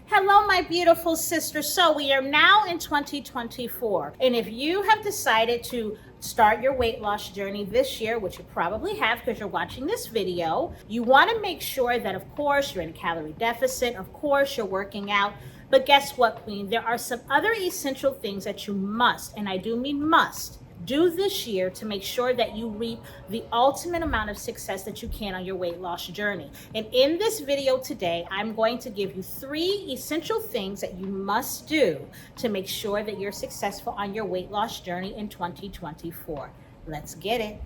Hello, my beautiful sister. So we are now in 2024. And if you have decided to start your weight loss journey this year, which you probably have because you're watching this video, you want to make sure that, of course, you're in a calorie deficit. Of course, you're working out. But guess what, Queen? There are some other essential things that you must, and I do mean must, do this year to make sure that you reap the ultimate amount of success that you can on your weight loss journey. And in this video today, I'm going to give you 3 essential things that you must do to make sure that you're successful on your weight loss journey in 2024. Let's get it.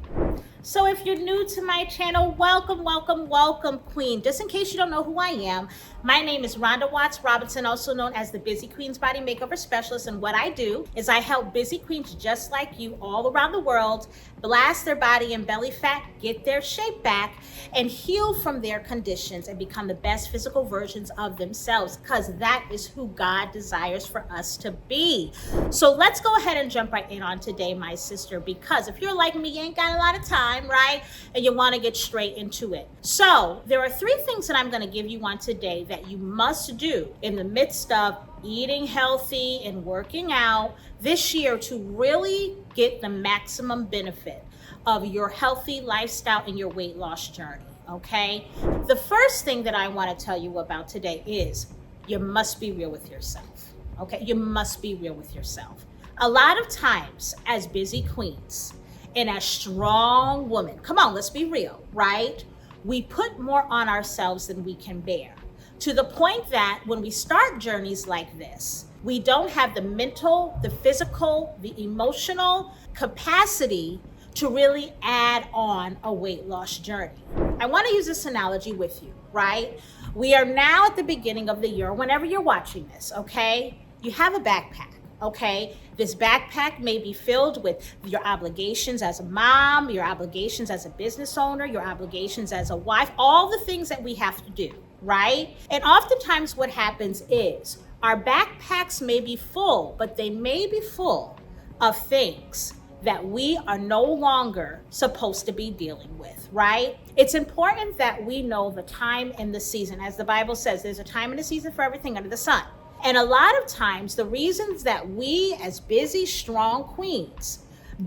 So if you're new to my channel, welcome, Queen. Just in case you don't know who I am, my name is Rhonda Watts Robinson, also known as the Busy Queens Body Makeover Specialist. And what I do is I help busy queens just like you all around the world blast their body and belly fat, get their shape back, and heal from their conditions and become the best physical versions of themselves, because that is who God desires for us to be. So let's go ahead and jump right in on today, my sister, because if you're like me, you ain't got a lot of time, right? And you want to get straight into it. So there are 3 things that I'm going to give you on today that you must do in the midst of eating healthy and working out this year to really get the maximum benefit of your healthy lifestyle and your weight loss journey, okay? The first thing that I want to tell you about today is you must be real with yourself, okay? You must be real with yourself. A lot of times as busy queens and as strong women, come on, let's be real, right? We put more on ourselves than we can bear, to the point that when we start journeys like this, we don't have the mental, the physical, the emotional capacity to really add on a weight loss journey. I want to use this analogy with you, right? We are now at the beginning of the year, whenever you're watching this, okay? You have a backpack, okay? This backpack may be filled with your obligations as a mom, your obligations as a business owner, your obligations as a wife, all the things that we have to do, right? And oftentimes what happens is our backpacks may be full, but they may be full of things that we are no longer supposed to be dealing with, right? It's important that we know the time and the season. As the Bible says, there's a time and a season for everything under the sun. And a lot of times, the reasons that we as busy, strong queens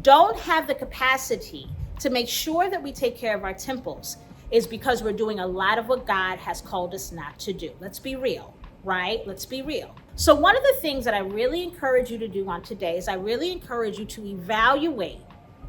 don't have the capacity to make sure that we take care of our temples is because we're doing a lot of what God has called us not to do. Let's be real, right? Let's be real. So one of the things that I really encourage you to do on today is I really encourage you to evaluate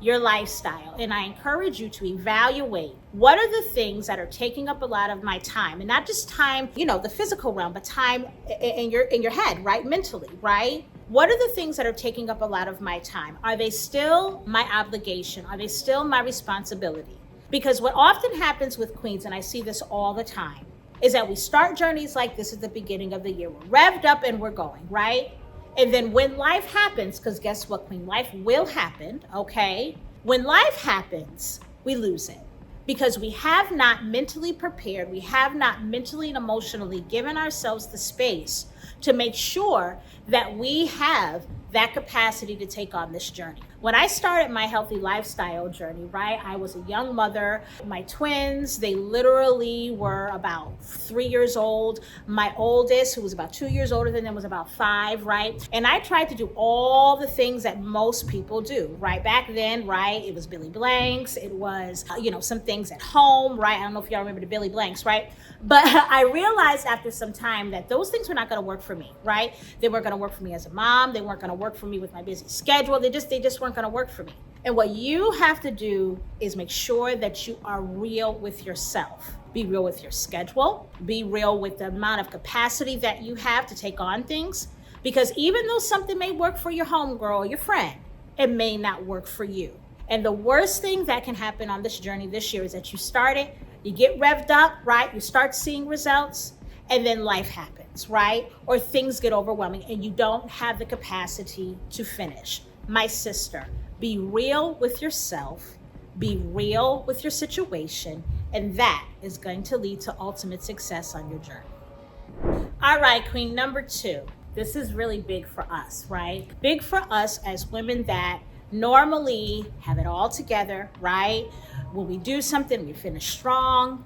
your lifestyle. And I encourage you to evaluate what are the things that are taking up a lot of my time, and not just time, the physical realm, but time in your head, right? Mentally, right? What are the things that are taking up a lot of my time? Are they still my obligation? Are they still my responsibility? Because what often happens with queens, and I see this all the time, is that we start journeys like this at the beginning of the year. We're revved up and we're going, right? And then when life happens, because guess what, Queen? Life will happen, okay? When life happens, we lose it because we have not mentally prepared. We have not mentally and emotionally given ourselves the space to make sure that we have that capacity to take on this journey. When I started my healthy lifestyle journey, right, I was a young mother. My twins, they literally were about 3 years old. My oldest, who was about 2 years older than them, was about 5, right? And I tried to do all the things that most people do, right? Back then, right, it was Billy Blanks. It was, some things at home, right? I don't know if y'all remember the Billy Blanks, right? But I realized after some time that those things were not going to work for me, right? They weren't going to work for me as a mom. They weren't going to work for me with my busy schedule. They just weren't going to work for me. And what you have to do is make sure that you are real with yourself. Be real with your schedule. Be real with the amount of capacity that you have to take on things. Because even though something may work for your homegirl or your friend, it may not work for you. And the worst thing that can happen on this journey this year is that you start it, you get revved up, right? You start seeing results, and then life happens, right? Or things get overwhelming and you don't have the capacity to finish. My sister, be real with yourself, be real with your situation, and that is going to lead to ultimate success on your journey. All right, Queen, number 2. This is really big for us, right? Big for us as women that normally have it all together, right? When we do something, we finish strong.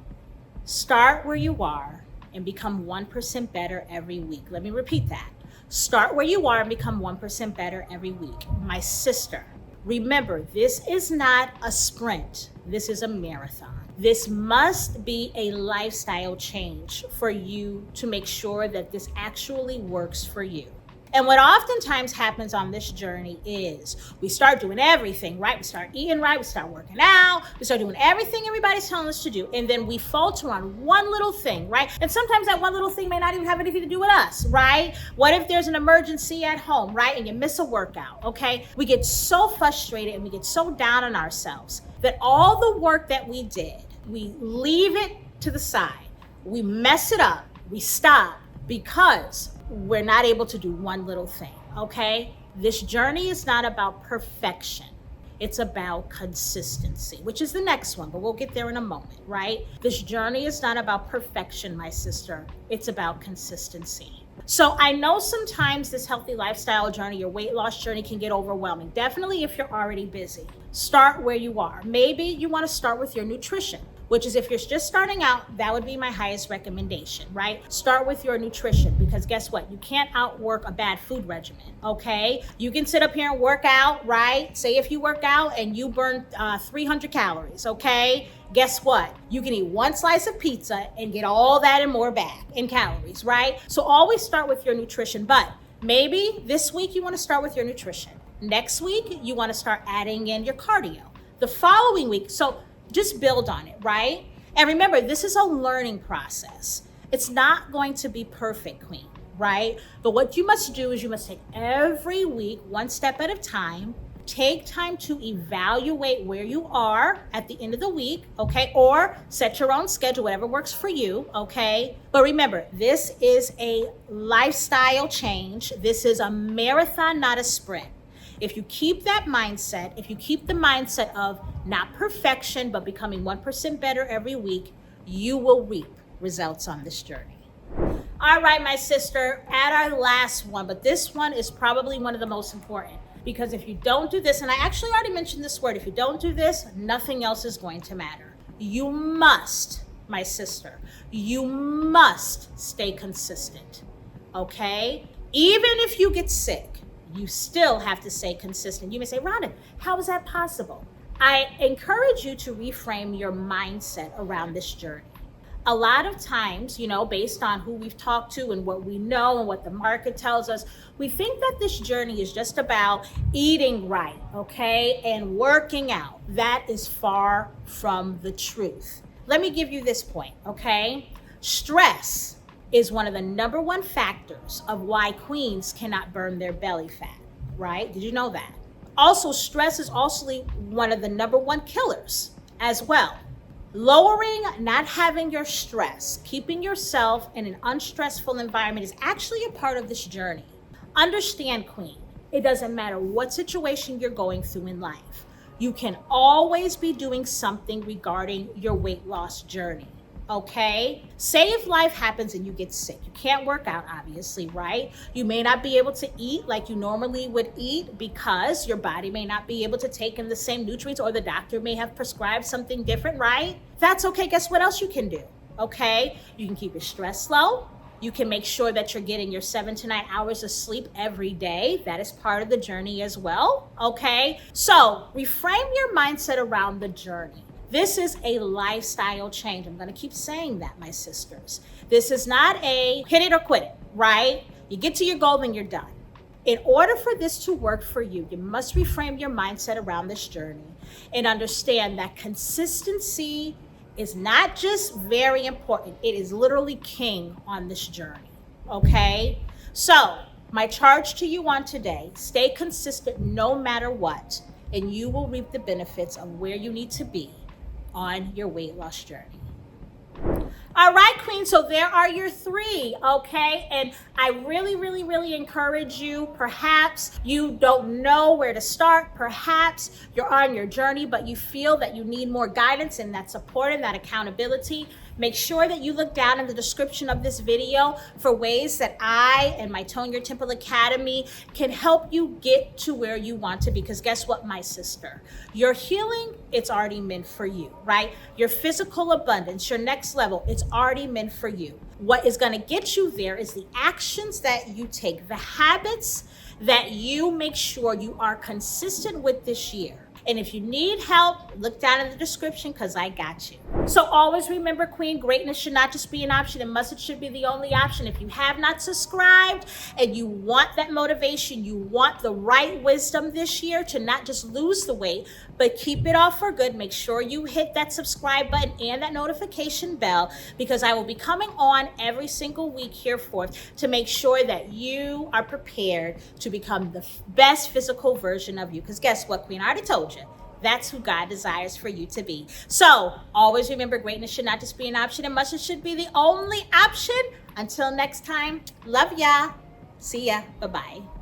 Start where you are and become 1% better every week. Let me repeat that. Start where you are and become 1% better every week. My sister, remember, this is not a sprint. This is a marathon. This must be a lifestyle change for you to make sure that this actually works for you. And what oftentimes happens on this journey is we start doing everything, right? We start eating right, we start working out, we start doing everything everybody's telling us to do, and then we falter on one little thing, right? And sometimes that one little thing may not even have anything to do with us, right? What if there's an emergency at home, right? And you miss a workout, okay? We get so frustrated and we get so down on ourselves that all the work that we did, we leave it to the side. We mess it up, we stop because we're not able to do one little thing, okay? This journey is not about perfection. It's about consistency, which is the next one, but we'll get there in a moment, right? This journey is not about perfection, my sister. It's about consistency. So I know sometimes this healthy lifestyle journey, your weight loss journey can get overwhelming. Definitely if you're already busy. Start where you are. Maybe you want to start with your nutrition, which is if you're just starting out, that would be my highest recommendation, right? Start with your nutrition, because guess what? You can't outwork a bad food regimen, okay? You can sit up here and work out, right? Say if you work out and you burn 300 calories, okay? Guess what? You can eat one slice of pizza and get all that and more back in calories, right? So always start with your nutrition, but maybe this week you want to start with your nutrition. Next week, you want to start adding in your cardio. The following week, so just build on it, right? And remember, this is a learning process. It's not going to be perfect, Queen, right? But what you must do is you must take every week, one step at a time. Take time to evaluate where you are at the end of the week, okay? Or set your own schedule, whatever works for you, okay? But remember, this is a lifestyle change. This is a marathon, not a sprint. If you keep that mindset, if you keep the mindset of not perfection, but becoming 1% better every week, you will reap results on this journey. All right, my sister, at our last one, but this one is probably one of the most important, because if you don't do this, and I actually already mentioned this word, if you don't do this, nothing else is going to matter. You must, my sister, you must stay consistent, okay? Even if you get sick, you still have to stay consistent. You may say, Rhonda, how is that possible? I encourage you to reframe your mindset around this journey. A lot of times, based on who we've talked to and what we know and what the market tells us, we think that this journey is just about eating right, okay, and working out. That is far from the truth. Let me give you this point, okay? Stress is one of the number one factors of why queens cannot burn their belly fat, right? Did you know that? Also, stress is also one of the number one killers as well. Lowering, not having your stress, keeping yourself in an unstressful environment is actually a part of this journey. Understand, Queen, it doesn't matter what situation you're going through in life. You can always be doing something regarding your weight loss journey. Okay? Say if life happens and you get sick. You can't work out, obviously, right? You may not be able to eat like you normally would eat because your body may not be able to take in the same nutrients, or the doctor may have prescribed something different, right? That's okay. Guess what else you can do? Okay? You can keep your stress low. You can make sure that you're getting your 7 to 9 hours of sleep every day. That is part of the journey as well. Okay? So reframe your mindset around the journey. This is a lifestyle change. I'm going to keep saying that, my sisters. This is not a hit it or quit it, right? You get to your goal and you're done. In order for this to work for you, you must reframe your mindset around this journey and understand that consistency is not just very important. It is literally king on this journey, okay? So my charge to you on today, stay consistent no matter what, and you will reap the benefits of where you need to be on your weight loss journey. All right, Queen, so there are your 3, okay? And I really, really, really encourage you. Perhaps you don't know where to start. Perhaps you're on your journey, but you feel that you need more guidance and that support and that accountability. Make sure that you look down in the description of this video for ways that I and my Tone Your Temple Academy can help you get to where you want to be. Because guess what, my sister? Your healing, it's already meant for you, right? Your physical abundance, your next level, it's already meant for you. What is going to get you there is the actions that you take, the habits that you make sure you are consistent with this year. And if you need help, look down in the description because I got you. So always remember, Queen, greatness should not just be an option. It must, it should be the only option. If you have not subscribed and you want that motivation, you want the right wisdom this year to not just lose the weight, but keep it off for good, make sure you hit that subscribe button and that notification bell, because I will be coming on every single week hereforth to make sure that you are prepared to become the best physical version of you. Because guess what, Queen? I already told you. That's who God desires for you to be. So always remember, greatness should not just be an option. It must, it should be the only option. Until next time, love ya. See ya. Bye-bye.